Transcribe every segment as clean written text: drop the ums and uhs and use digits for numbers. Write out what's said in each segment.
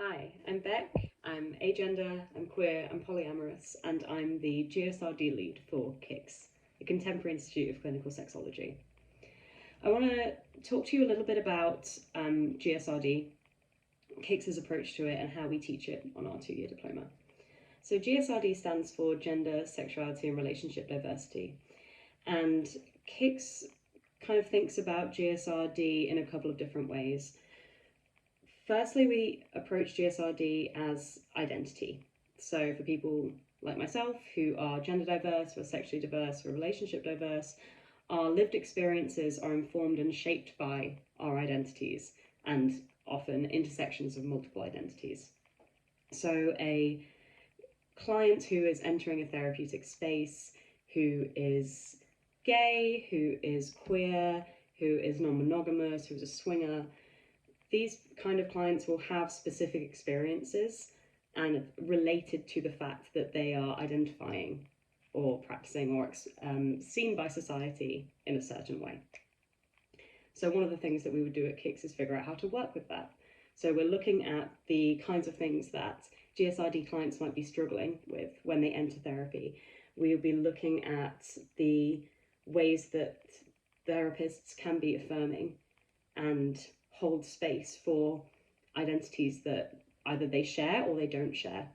Hi, I'm Beck. I'm agender, I'm queer, I'm polyamorous, and I'm the GSRD Lead for CICS, the Contemporary Institute of Clinical Sexology. I want to talk to you a little bit about GSRD, CICS's approach to it, and how we teach it on our two-year diploma. So GSRD stands for Gender, Sexuality and Relationship Diversity, and CICS kind of thinks about GSRD in a couple of different ways. Firstly, we approach GSRD as identity. So for people like myself who are gender diverse, who are sexually diverse, who are relationship diverse, our lived experiences are informed and shaped by our identities and often intersections of multiple identities. So a client who is entering a therapeutic space, who is gay, who is queer, who is non-monogamous, who's a swinger, these kind of clients will have specific experiences and related to the fact that they are identifying or practicing or seen by society in a certain way. So one of the things that we would do at CICS is figure out how to work with that. So we're looking at the kinds of things that GSRD clients might be struggling with when they enter therapy. We'll be looking at the ways that therapists can be affirming and hold space for identities that either they share or they don't share.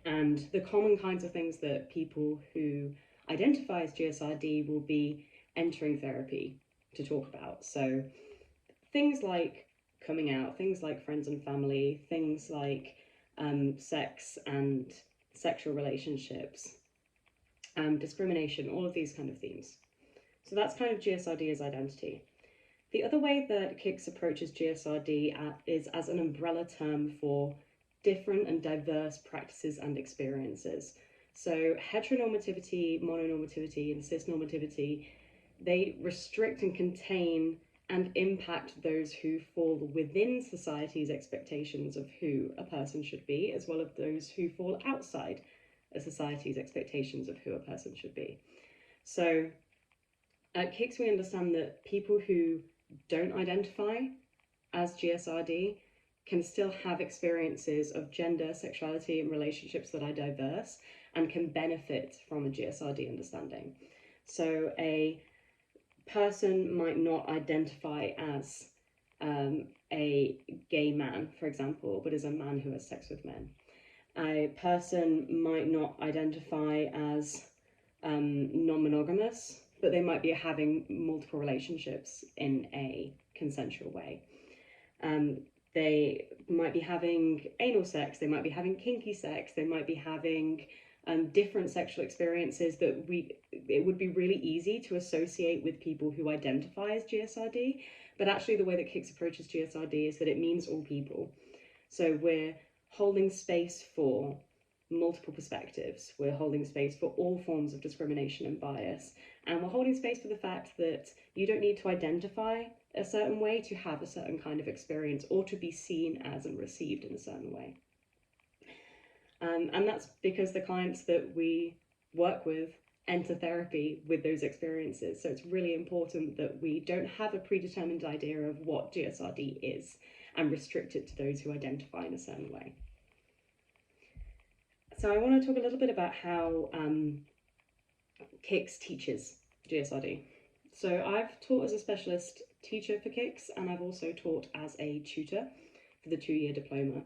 And the common kinds of things that people who identify as GSRD will be entering therapy to talk about. So things like coming out, things like friends and family, things like sex and sexual relationships, discrimination, all of these kind of themes. So that's kind of GSRD as identity. The other way that CICS approaches GSRD is as an umbrella term for different and diverse practices and experiences. So heteronormativity, mononormativity, and cisnormativity, they restrict and contain and impact those who fall within society's expectations of who a person should be, as well as those who fall outside of society's expectations of who a person should be. So at CICS, we understand that people who don't identify as GSRD can still have experiences of gender, sexuality, and relationships that are diverse and can benefit from a GSRD understanding. So a person might not identify as a gay man, for example, but is a man who has sex with men. A person might not identify as non-monogamous, but they might be having multiple relationships in a consensual way. They might be having anal sex, they might be having kinky sex, they might be having different sexual experiences that it would be really easy to associate with people who identify as GSRD, but actually the way that CICS approaches GSRD is that it means all people. So we're holding space for multiple perspectives, we're holding space for all forms of discrimination and bias, and we're holding space for the fact that you don't need to identify a certain way to have a certain kind of experience or to be seen as and received in a certain way. And that's because the clients that we work with enter therapy with those experiences. So it's really important that we don't have a predetermined idea of what GSRD is and restrict it to those who identify in a certain way. So I want to talk a little bit about how CICS teaches GSRD. So I've taught as a specialist teacher for CICS, and I've also taught as a tutor for the two-year diploma.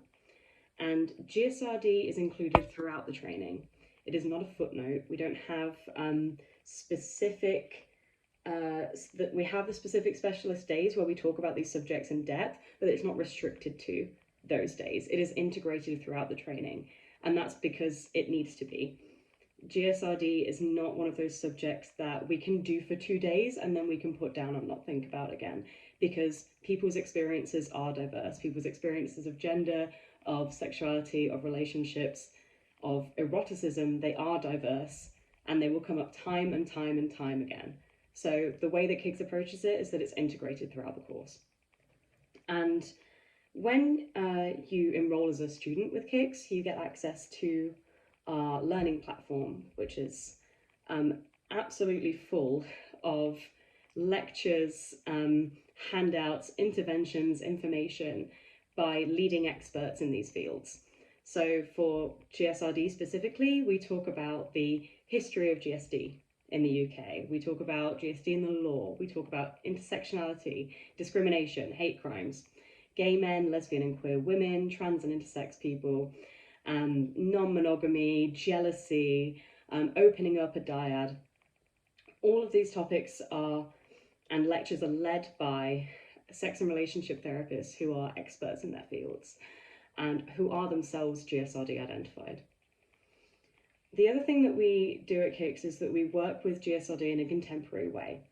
And GSRD is included throughout the training. It is not a footnote. We don't have we have the specific specialist days where we talk about these subjects in depth, but it's not restricted to those days. It is integrated throughout the training, and that's because it needs to be. GSRD is not one of those subjects that we can do for 2 days and then we can put down and not think about again, because people's experiences are diverse. People's experiences of gender, of sexuality, of relationships, of eroticism, they are diverse, and they will come up time and time and time again. So the way that CICS approaches it is that it's integrated throughout the course. And when you enroll as a student with CICS, you get access to our learning platform, which is absolutely full of lectures, handouts, interventions, information, by leading experts in these fields. So for GSRD specifically, we talk about the history of GSD in the UK. We talk about GSD in the law. We talk about intersectionality, discrimination, hate crimes, gay men, lesbian and queer women, trans and intersex people, non-monogamy, jealousy, opening up a dyad. All of these topics and lectures are led by sex and relationship therapists who are experts in their fields and who are themselves GSRD identified. The other thing that we do at CICS is that we work with GSRD in a contemporary way.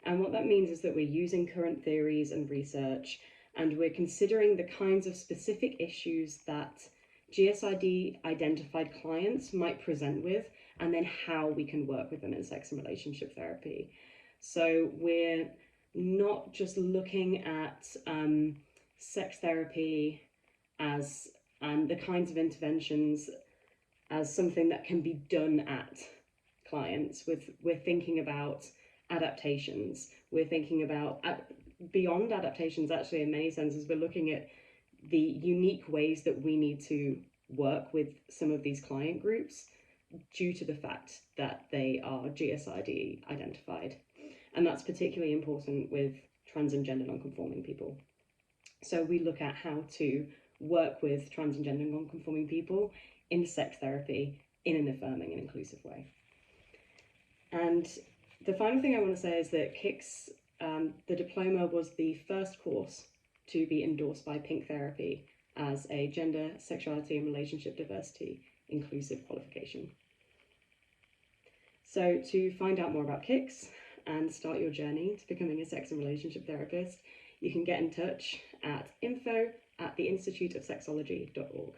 And what that means is that we're using current theories and research, and we're considering the kinds of specific issues that GSRD identified clients might present with, and then how we can work with them in sex and relationship therapy. So we're not just looking at sex therapy and the kinds of interventions as something that can be done at clients. We're thinking about adaptations. We're thinking about beyond adaptations, actually, in many senses. We're looking at the unique ways that we need to work with some of these client groups due to the fact that they are GSRD identified. And that's particularly important with trans and gender non-conforming people. So we look at how to work with trans and gender non-conforming people in sex therapy in an affirming and inclusive way. And the final thing I want to say is that CICS, the diploma, was the first course to be endorsed by Pink Therapy as a gender, sexuality and relationship diversity inclusive qualification. So to find out more about CICS and start your journey to becoming a sex and relationship therapist, you can get in touch at info@theinstituteofsexology.org.